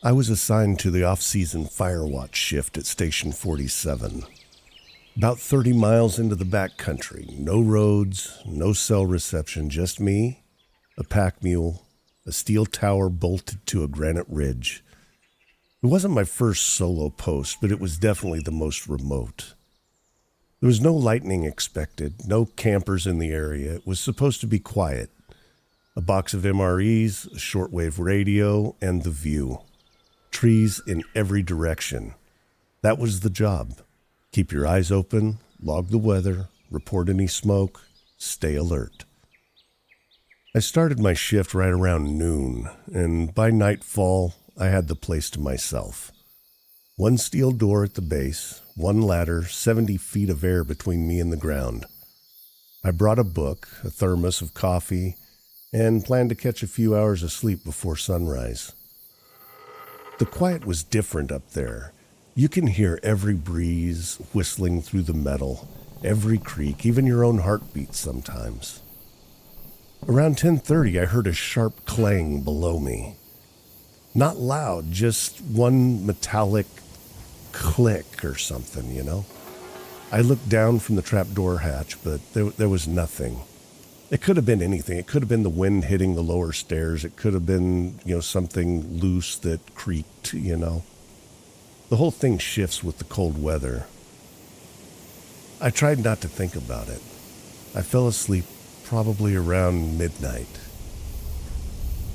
I was assigned to the off-season firewatch shift at Station 47. About 30 miles into the backcountry, no roads, no cell reception, just me, a pack mule, a steel tower bolted to a granite ridge. It wasn't my first solo post, but it was definitely the most remote. There was no lightning expected, no campers in the area. It was supposed to be quiet. A box of MREs, a shortwave radio, and the view. Trees in every direction. That was the job. Keep your eyes open, log the weather, report any smoke, stay alert. I started my shift right around noon, and by nightfall, I had the place to myself. One steel door at the base, one ladder, 70 feet of air between me and the ground. I brought a book, a thermos of coffee, and planned to catch a few hours of sleep before sunrise. The quiet was different up there. You can hear every breeze whistling through the metal, every creak, even your own heartbeat sometimes. Around 10:30, I heard a sharp clang below me. Not loud, just one metallic click or something, you know? I looked down from the trapdoor hatch, but there was nothing. It could have been anything. It could have been the wind hitting the lower stairs. It could have been, something loose that creaked, The whole thing shifts with the cold weather. I tried not to think about it. I fell asleep probably around midnight.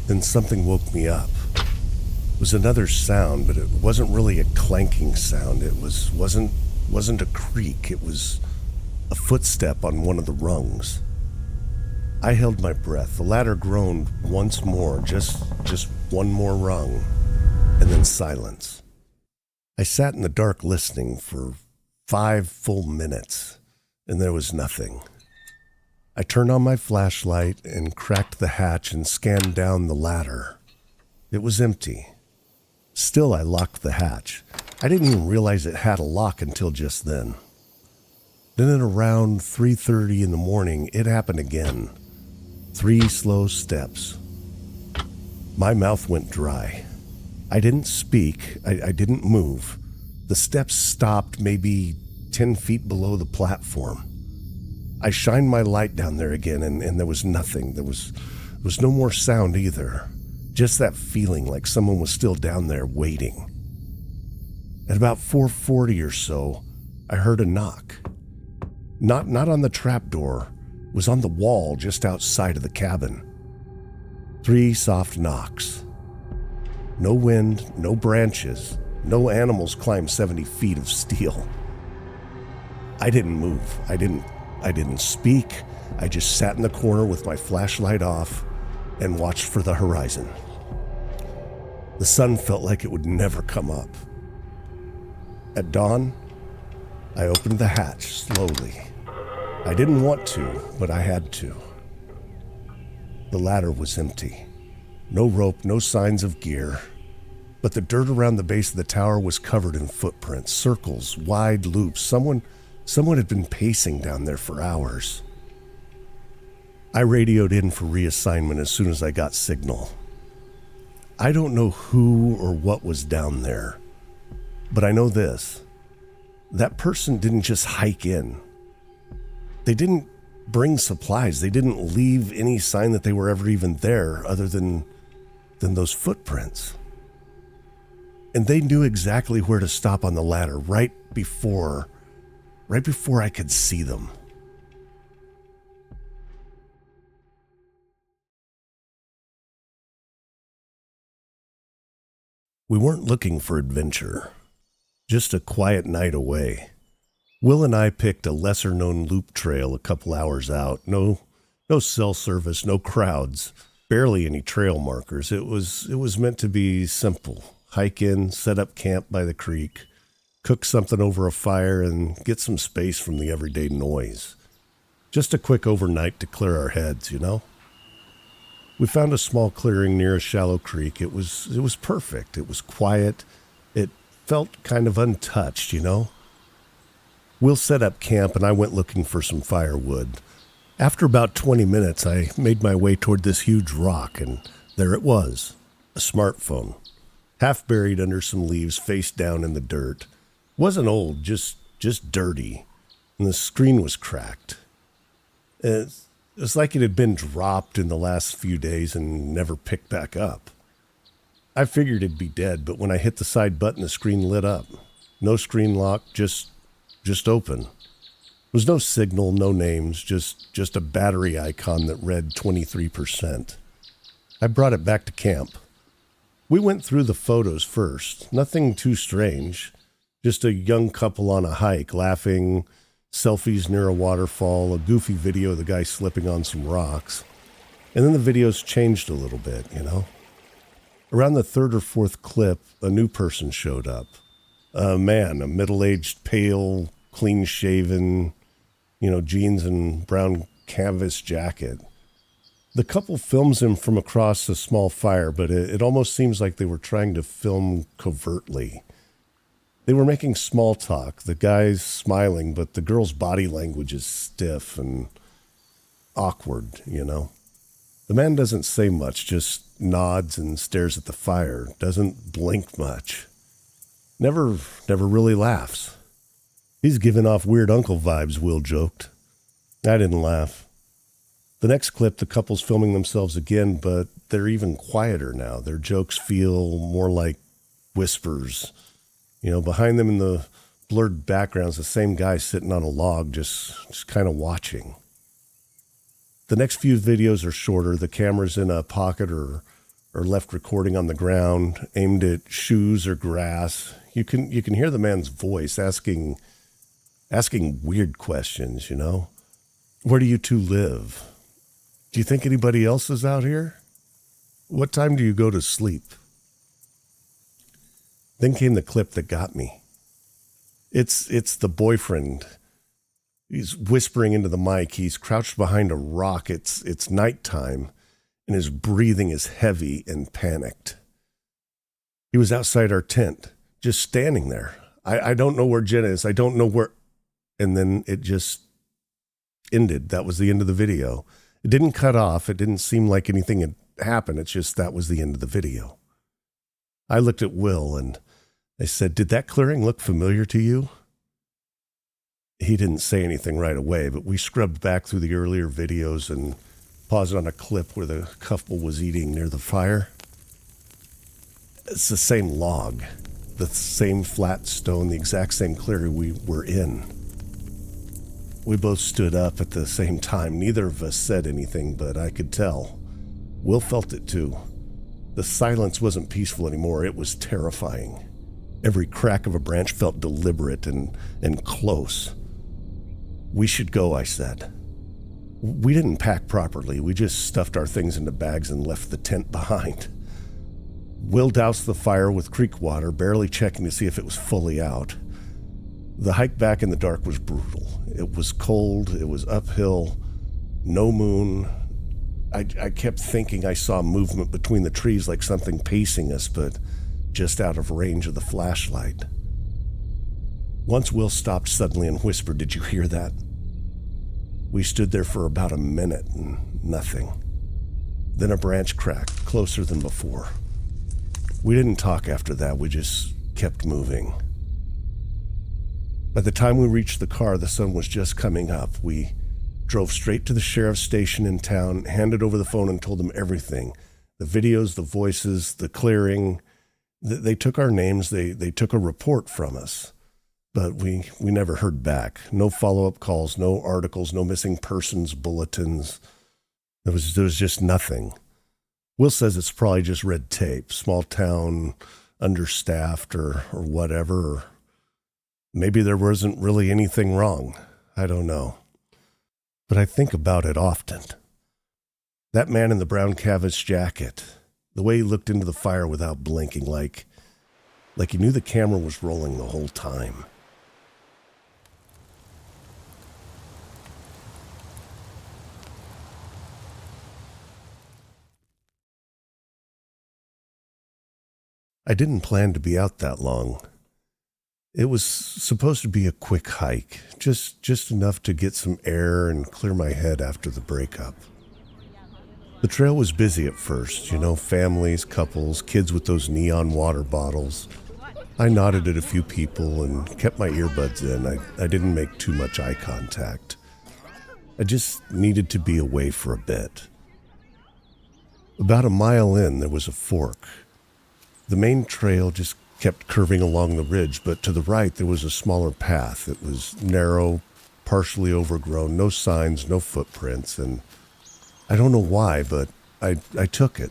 Then something woke me up. It was another sound, but it wasn't really a clanking sound. It wasn't a creak. It was a footstep on one of the rungs. I held my breath. The ladder groaned once more, just one more rung, and then silence. I sat in the dark listening for 5 full minutes, and there was nothing. I turned on my flashlight and cracked the hatch and scanned down the ladder. It was empty. Still, I locked the hatch. I didn't even realize it had a lock until just then. Then at around 3:30 in the morning, it happened again. 3 slow steps. My mouth went dry. I didn't speak. I didn't move. The steps stopped maybe 10 feet below the platform. I shined my light down there again, and there was nothing. There was no more sound either. Just that feeling like someone was still down there waiting. At about 4:40 or so, I heard a knock. Not on the trapdoor. It was on the wall just outside of the cabin. 3 soft knocks. No wind, no branches, no animals climbed 70 feet of steel. I didn't move. I didn't speak. I just sat in the corner with my flashlight off and watched for the horizon. The sun felt like it would never come up. At dawn, I opened the hatch slowly. I didn't want to, but I had to. The ladder was empty. No rope, no signs of gear. But the dirt around the base of the tower was covered in footprints, circles, wide loops. Someone had been pacing down there for hours. I radioed in for reassignment as soon as I got signal. I don't know who or what was down there, but I know this. That person didn't just hike in. They didn't bring supplies. They didn't leave any sign that they were ever even there other than those footprints. And they knew exactly where to stop on the ladder right before I could see them. We weren't looking for adventure, just a quiet night away. Will and I picked a lesser-known loop trail a couple hours out. No cell service, no crowds, barely any trail markers. It was meant to be simple. Hike in, set up camp by the creek, cook something over a fire, and get some space from the everyday noise. Just a quick overnight to clear our heads, We found a small clearing near a shallow creek. It was perfect. It was quiet. It felt kind of untouched, Will set up camp, and I went looking for some firewood. After about 20 minutes, I made my way toward this huge rock, and there it was, a smartphone. half buried under some leaves, face down in the dirt. Wasn't old, just dirty, and the screen was cracked. It's like it had been dropped in the last few days and never picked back up. I figured it'd be dead, but when I hit the side button, the screen lit up. No screen lock, just open. There was no signal, no names, just a battery icon that read 23%. I brought it back to camp. We went through the photos first. Nothing too strange. Just a young couple on a hike, laughing, selfies near a waterfall, a goofy video of the guy slipping on some rocks. And then the videos changed a little bit, you know. Around the third or fourth clip, a new person showed up. A man, a middle-aged, pale, clean-shaven, jeans and brown canvas jacket. The couple films him from across a small fire, but it almost seems like they were trying to film covertly. They were making small talk. The guy's smiling, but the girl's body language is stiff and awkward, The man doesn't say much, just nods and stares at the fire, doesn't blink much. Never really laughs. He's giving off weird uncle vibes, Will joked. I didn't laugh. The next clip, the couple's filming themselves again, but they're even quieter now. Their jokes feel more like whispers. Behind them in the blurred background's the same guy sitting on a log, just kind of watching. The next few videos are shorter. The camera's in a pocket or left recording on the ground, aimed at shoes or grass. You can hear the man's voice asking weird questions, Where do you two live? Do you think anybody else is out here? What time do you go to sleep? Then came the clip that got me. It's the boyfriend. He's whispering into the mic. He's crouched behind a rock. It's nighttime, and his breathing is heavy and panicked. He was outside our tent, just standing there. I don't know where Jen is. I don't know where. And then it just ended. That was the end of the video. It didn't cut off. It didn't seem like anything had happened. It's just that was the end of the video. I looked at Will and I said, "Did that clearing look familiar to you?" He didn't say anything right away, but we scrubbed back through the earlier videos and paused on a clip where the couple was eating near the fire. It's the same log, the same flat stone, the exact same clearing we were in. We both stood up at the same time. Neither of us said anything, but I could tell. Will felt it too. The silence wasn't peaceful anymore. It was terrifying. Every crack of a branch felt deliberate and close. "We should go," I said. We didn't pack properly. We just stuffed our things into bags and left the tent behind. Will doused the fire with creek water, barely checking to see if it was fully out. The hike back in the dark was brutal. It was cold. It was uphill. No moon. I kept thinking I saw movement between the trees like something pacing us, but just out of range of the flashlight. Once Will stopped suddenly and whispered, "Did you hear that?" We stood there for about a minute and nothing. Then a branch cracked, closer than before. We didn't talk after that. We just kept moving. By the time we reached the car, the sun was just coming up. We drove straight to the sheriff's station in town, handed over the phone and told them everything. The videos, the voices, the clearing. They took our names. They took a report from us. But we never heard back. No follow-up calls, no articles, no missing persons bulletins. There was just nothing. Will says it's probably just red tape, small town, understaffed or whatever. Or maybe there wasn't really anything wrong. I don't know. But I think about it often. That man in the brown canvas jacket, the way he looked into the fire without blinking, like he knew the camera was rolling the whole time. I didn't plan to be out that long. It was supposed to be a quick hike, just enough to get some air and clear my head after the breakup. The trail was busy at first, families, couples, kids with those neon water bottles. I nodded at a few people and kept my earbuds in. I didn't make too much eye contact. I just needed to be away for a bit. About a mile in, there was a fork. The main trail just kept curving along the ridge, but to the right there was a smaller path. It was narrow, partially overgrown, no signs, no footprints, and I don't know why, but I took it.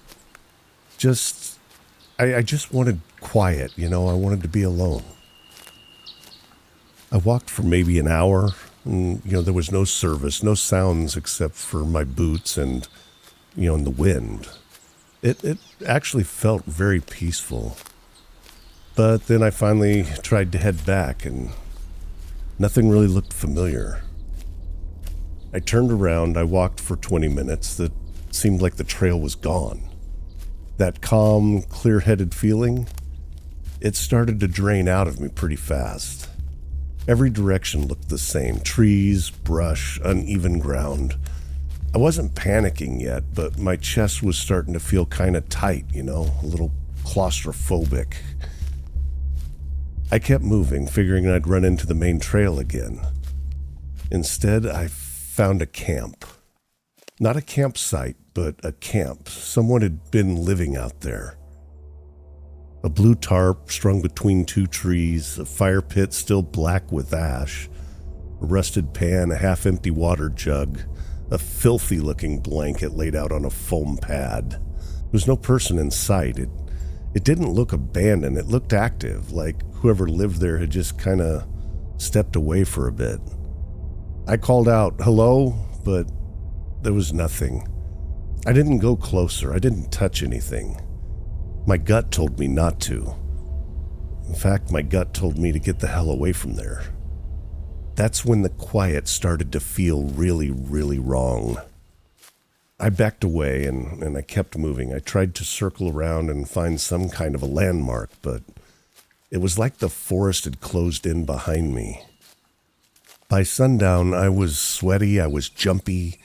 I just wanted quiet, I wanted to be alone. I walked for maybe an hour, and, there was no service, no sounds except for my boots and, and the wind. It actually felt very peaceful. But then I finally tried to head back, and nothing really looked familiar. I turned around, I walked for 20 minutes. It seemed like the trail was gone. That calm, clear-headed feeling, it started to drain out of me pretty fast. Every direction looked the same: trees, brush, uneven ground. I wasn't panicking yet, but my chest was starting to feel kind of tight, a little claustrophobic. I kept moving, figuring I'd run into the main trail again. Instead, I found a camp. Not a campsite, but a camp. Someone had been living out there. A blue tarp strung between two trees, a fire pit still black with ash, a rusted pan, a half-empty water jug, a filthy-looking blanket laid out on a foam pad. There was no person in sight. It didn't look abandoned. It looked active, like whoever lived there had just kind of stepped away for a bit. I called out, "Hello?" but there was nothing. I didn't go closer. I didn't touch anything. My gut told me not to. In fact, my gut told me to get the hell away from there. That's when the quiet started to feel really, really wrong. I backed away and I kept moving. I tried to circle around and find some kind of a landmark, but it was like the forest had closed in behind me. By sundown, I was sweaty, I was jumpy.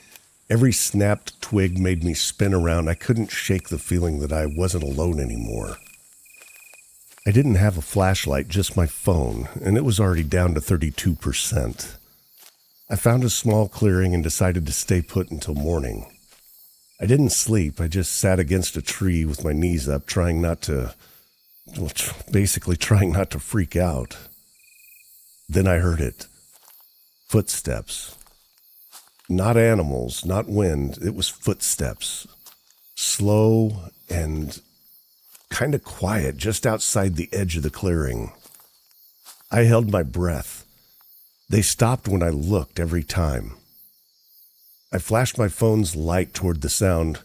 Every snapped twig made me spin around. I couldn't shake the feeling that I wasn't alone anymore. I didn't have a flashlight, just my phone, and it was already down to 32%. I found a small clearing and decided to stay put until morning. I didn't sleep. I just sat against a tree with my knees up, trying not to freak out. Then I heard it. Footsteps. Not animals, not wind. It was footsteps. Slow and kind of quiet just outside the edge of the clearing. I held my breath. They stopped when I looked every time. I flashed my phone's light toward the sound,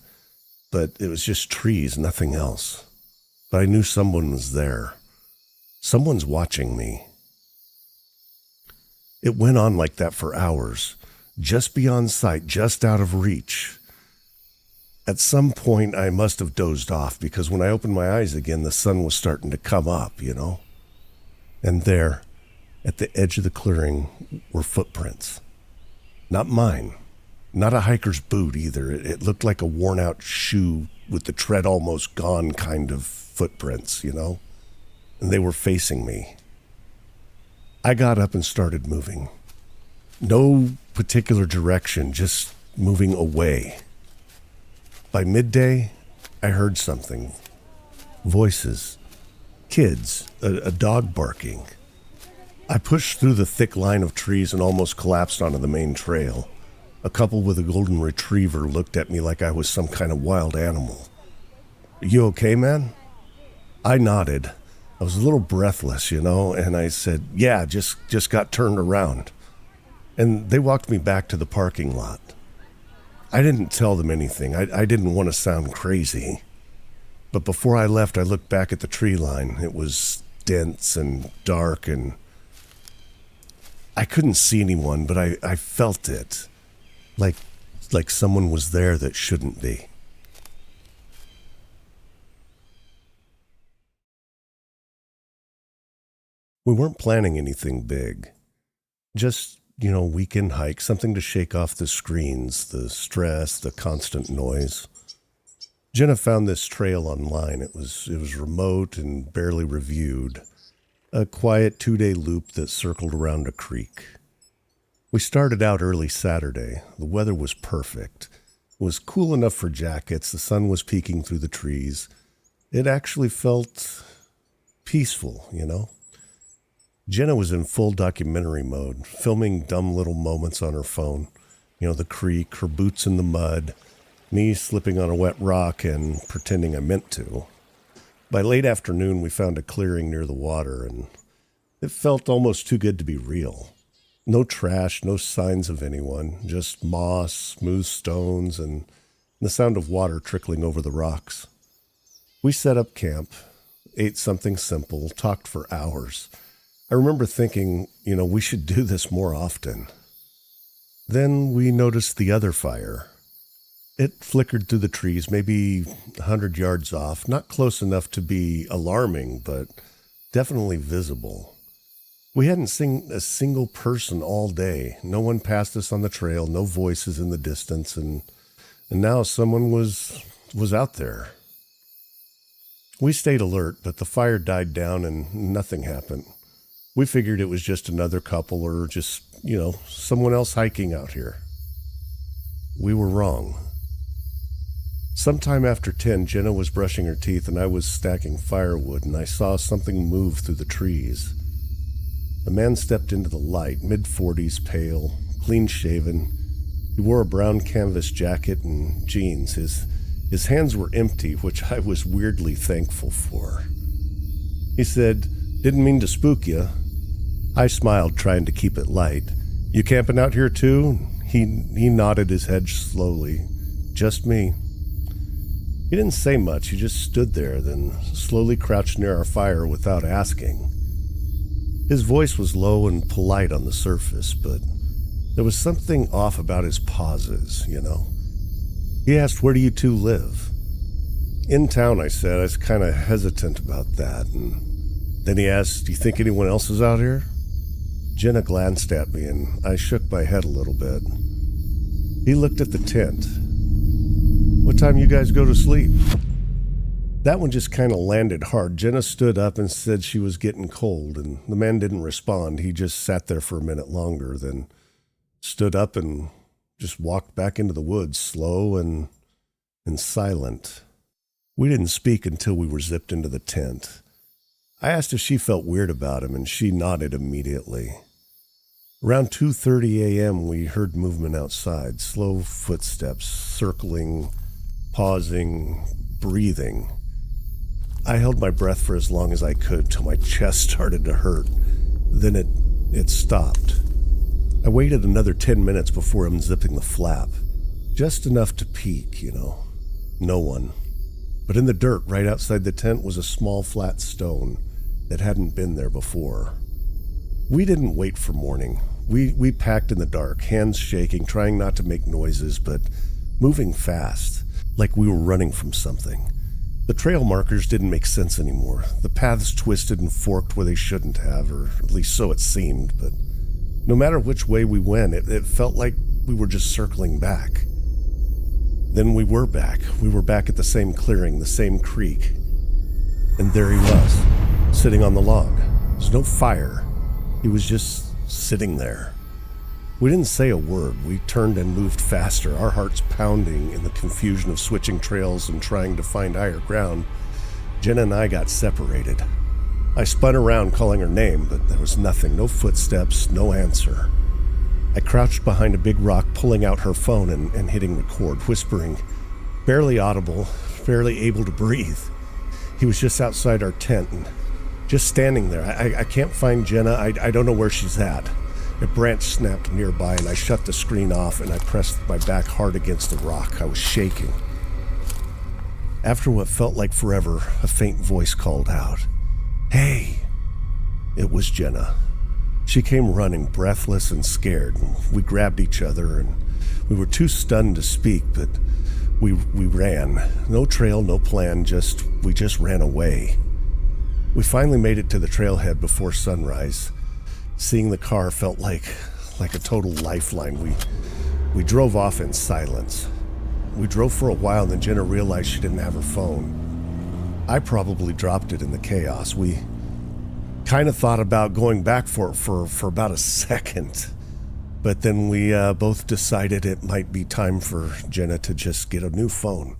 but it was just trees, nothing else. But I knew someone was there. Someone's watching me. It went on like that for hours, just beyond sight, just out of reach. At some point, I must have dozed off because when I opened my eyes again, the sun was starting to come up, And there, at the edge of the clearing, were footprints. Not mine. Not a hiker's boot either. It looked like a worn-out shoe with the tread almost gone kind of footprints, And they were facing me. I got up and started moving. No particular direction, just moving away. By midday, I heard something. Voices. Kids. A dog barking. I pushed through the thick line of trees and almost collapsed onto the main trail. A couple with a golden retriever looked at me like I was some kind of wild animal. "You okay, man?" I nodded. I was a little breathless, and I said, "Yeah, just got turned around." And they walked me back to the parking lot. I didn't tell them anything. I didn't want to sound crazy. But before I left, I looked back at the tree line. It was dense and dark, and I couldn't see anyone, but I felt it. Like someone was there that shouldn't be. We weren't planning anything big. Just, weekend hike, something to shake off the screens, the stress, the constant noise. Jenna found this trail online. It was remote and barely reviewed. A quiet 2-day loop that circled around a creek. We started out early Saturday. The weather was perfect. It was cool enough for jackets. The sun was peeking through the trees. It actually felt peaceful, you know? Jenna was in full documentary mode, filming dumb little moments on her phone. You know, the creek, her boots in the mud, me slipping on a wet rock and pretending I meant to. By late afternoon, we found a clearing near the water, and it felt almost too good to be real. No trash, no signs of anyone, just moss, smooth stones, and the sound of water trickling over the rocks. We set up camp, ate something simple, talked for hours. I remember thinking, you know, we should do this more often. Then we noticed the other fire. It flickered through the trees, maybe 100 yards off, not close enough to be alarming, but definitely visible. We hadn't seen a single person all day. No one passed us on the trail, no voices in the distance, and now someone was out there. We stayed alert, but the fire died down and nothing happened. We figured it was just another couple or just, you know, someone else hiking out here. We were wrong. Sometime after 10, Jenna was brushing her teeth and I was stacking firewood, and I saw something move through the trees. A man stepped into the light, mid-40s, pale, clean-shaven. He wore a brown canvas jacket and jeans. His hands were empty, which I was weirdly thankful for. He said, "Didn't mean to spook you." I smiled, trying to keep it light. "You camping out here too?" He nodded his head slowly. "Just me." He didn't say much. He just stood there, then slowly crouched near our fire without asking. His voice was low and polite on the surface, but there was something off about his pauses, you know. He asked, "Where do you two live?" "In town," I said. I was kind of hesitant about that. And then he asked, "Do you think anyone else is out here?" Jenna glanced at me, and I shook my head a little bit. He looked at the tent. "What time you guys go to sleep?" That one just kind of landed hard. Jenna stood up and said she was getting cold, and the man didn't respond. He just sat there for a minute longer, then stood up and just walked back into the woods, slow and silent. We didn't speak until we were zipped into the tent. I asked if she felt weird about him, and she nodded immediately. Around 2:30 a.m., we heard movement outside, slow footsteps, circling, pausing, breathing. I held my breath for as long as I could till my chest started to hurt. Then it stopped. I waited another 10 minutes before unzipping the flap. Just enough to peek, you know. No one. But in the dirt right outside the tent was a small flat stone that hadn't been there before. We didn't wait for morning. We packed in the dark, hands shaking, trying not to make noises, but moving fast, like we were running from something. The trail markers didn't make sense anymore. The paths twisted and forked where they shouldn't have, or at least so it seemed, but no matter which way we went, it felt like we were just circling back. Then we were back. We were back at the same clearing, the same creek. And there he was, sitting on the log. There's no fire. He was just sitting there. We didn't say a word. We turned and moved faster, our hearts pounding in the confusion of switching trails and trying to find higher ground. Jenna and I got separated. I spun around calling her name, but there was nothing, no footsteps, no answer. I crouched behind a big rock, pulling out her phone and hitting record, whispering, barely audible, barely able to breathe. He was just outside our tent and just standing there. I can't find Jenna. I don't know where she's at. A branch snapped nearby and I shut the screen off and I pressed my back hard against the rock. I was shaking. After what felt like forever, a faint voice called out, "Hey!" It was Jenna. She came running, breathless and scared. We grabbed each other and we were too stunned to speak, but we ran. No trail, no plan, we just ran away. We finally made it to the trailhead before sunrise. Seeing the car felt like a total lifeline. We drove off in silence. We drove for a while, and then Jenna realized she didn't have her phone. I probably dropped it in the chaos. We kind of thought about going back for it for about a second. But then we both decided it might be time for Jenna to just get a new phone.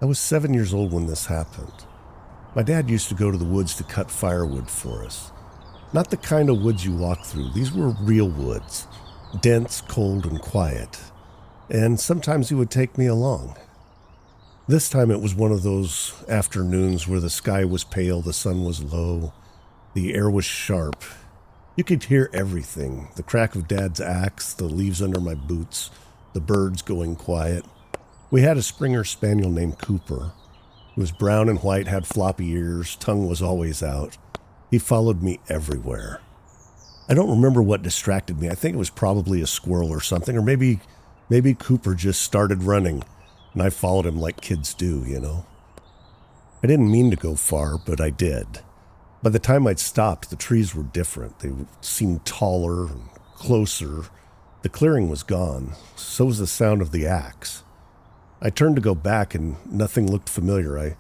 I was 7 years old when this happened. My dad used to go to the woods to cut firewood for us. Not the kind of woods you walk through. These were real woods, dense, cold, and quiet. And sometimes he would take me along. This time it was one of those afternoons where the sky was pale, the sun was low, the air was sharp. You could hear everything, the crack of Dad's axe, the leaves under my boots, the birds going quiet. We had a Springer Spaniel named Cooper. He was brown and white, had floppy ears, tongue was always out. He followed me everywhere. I don't remember what distracted me. I think it was probably a squirrel or something, or maybe Cooper just started running, and I followed him like kids do, you know. I didn't mean to go far, but I did. By the time I'd stopped, the trees were different. They seemed taller and closer. The clearing was gone. So was the sound of the axe. I turned to go back, and nothing looked familiar. I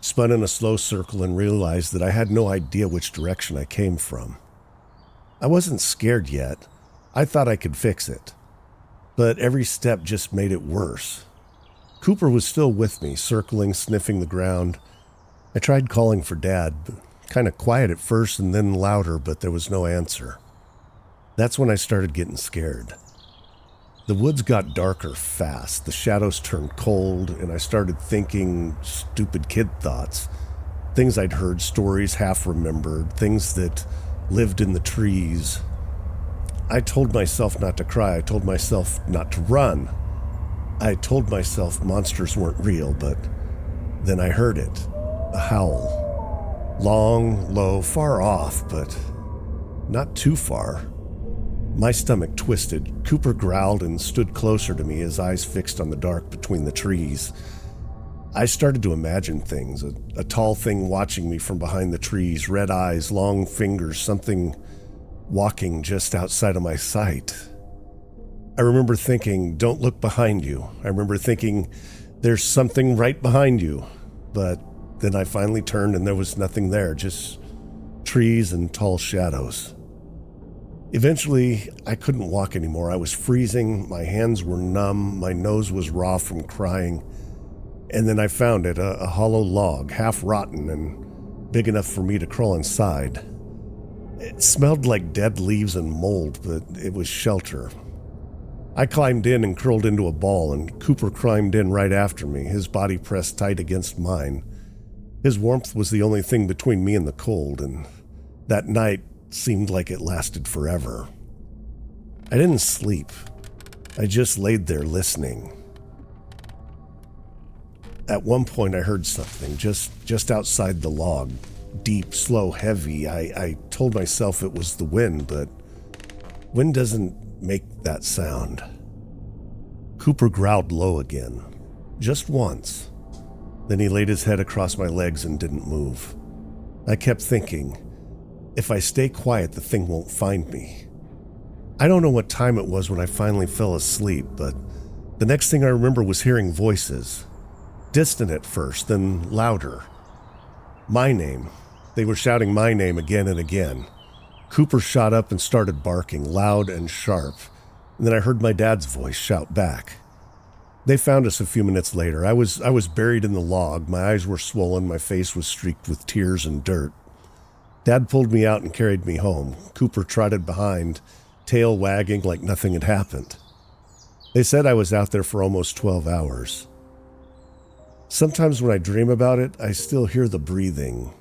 spun in a slow circle and realized that I had no idea which direction I came from. I wasn't scared yet. I thought I could fix it. But every step just made it worse. Cooper was still with me, circling, sniffing the ground. I tried calling for Dad, kind of quiet at first and then louder, but there was no answer. That's when I started getting scared. The woods got darker fast, the shadows turned cold, and I started thinking stupid kid thoughts. Things I'd heard, stories half remembered, things that lived in the trees. I told myself not to cry, I told myself not to run. I told myself monsters weren't real, but then I heard it, a howl. Long, low, far off, but not too far. My stomach twisted. Cooper growled and stood closer to me, his eyes fixed on the dark between the trees. I started to imagine things, a tall thing watching me from behind the trees, red eyes, long fingers, something walking just outside of my sight. I remember thinking, don't look behind you. I remember thinking, there's something right behind you. But then I finally turned and there was nothing there, just trees and tall shadows. Eventually, I couldn't walk anymore. I was freezing, my hands were numb, my nose was raw from crying. And then I found it, a hollow log, half rotten and big enough for me to crawl inside. It smelled like dead leaves and mold, but it was shelter. I climbed in and curled into a ball, and Cooper climbed in right after me, his body pressed tight against mine. His warmth was the only thing between me and the cold, and that night seemed like it lasted forever. I didn't sleep. I just laid there listening. At one point I heard something just outside the log. Deep, slow, heavy. I told myself it was the wind, but wind doesn't make that sound. Cooper growled low again. Just once. Then he laid his head across my legs and didn't move. I kept thinking, if I stay quiet, the thing won't find me. I don't know what time it was when I finally fell asleep, but the next thing I remember was hearing voices. Distant at first, then louder. My name. They were shouting my name again and again. Cooper shot up and started barking, loud and sharp, and then I heard my dad's voice shout back. They found us a few minutes later. I was buried in the log. My eyes were swollen, my face was streaked with tears and dirt. Dad pulled me out and carried me home. Cooper trotted behind, tail wagging like nothing had happened. They said I was out there for almost 12 hours. Sometimes when I dream about it, I still hear the breathing.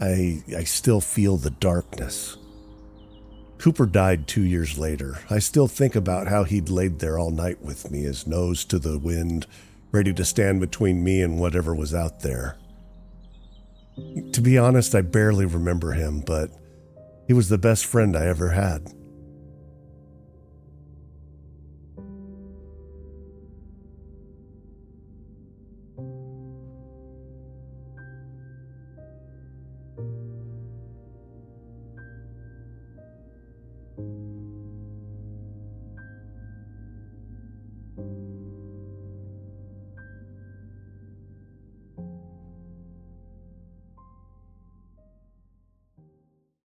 I still feel the darkness. Cooper died 2 years later. I still think about how he'd laid there all night with me, his nose to the wind, ready to stand between me and whatever was out there. To be honest, I barely remember him, but he was the best friend I ever had.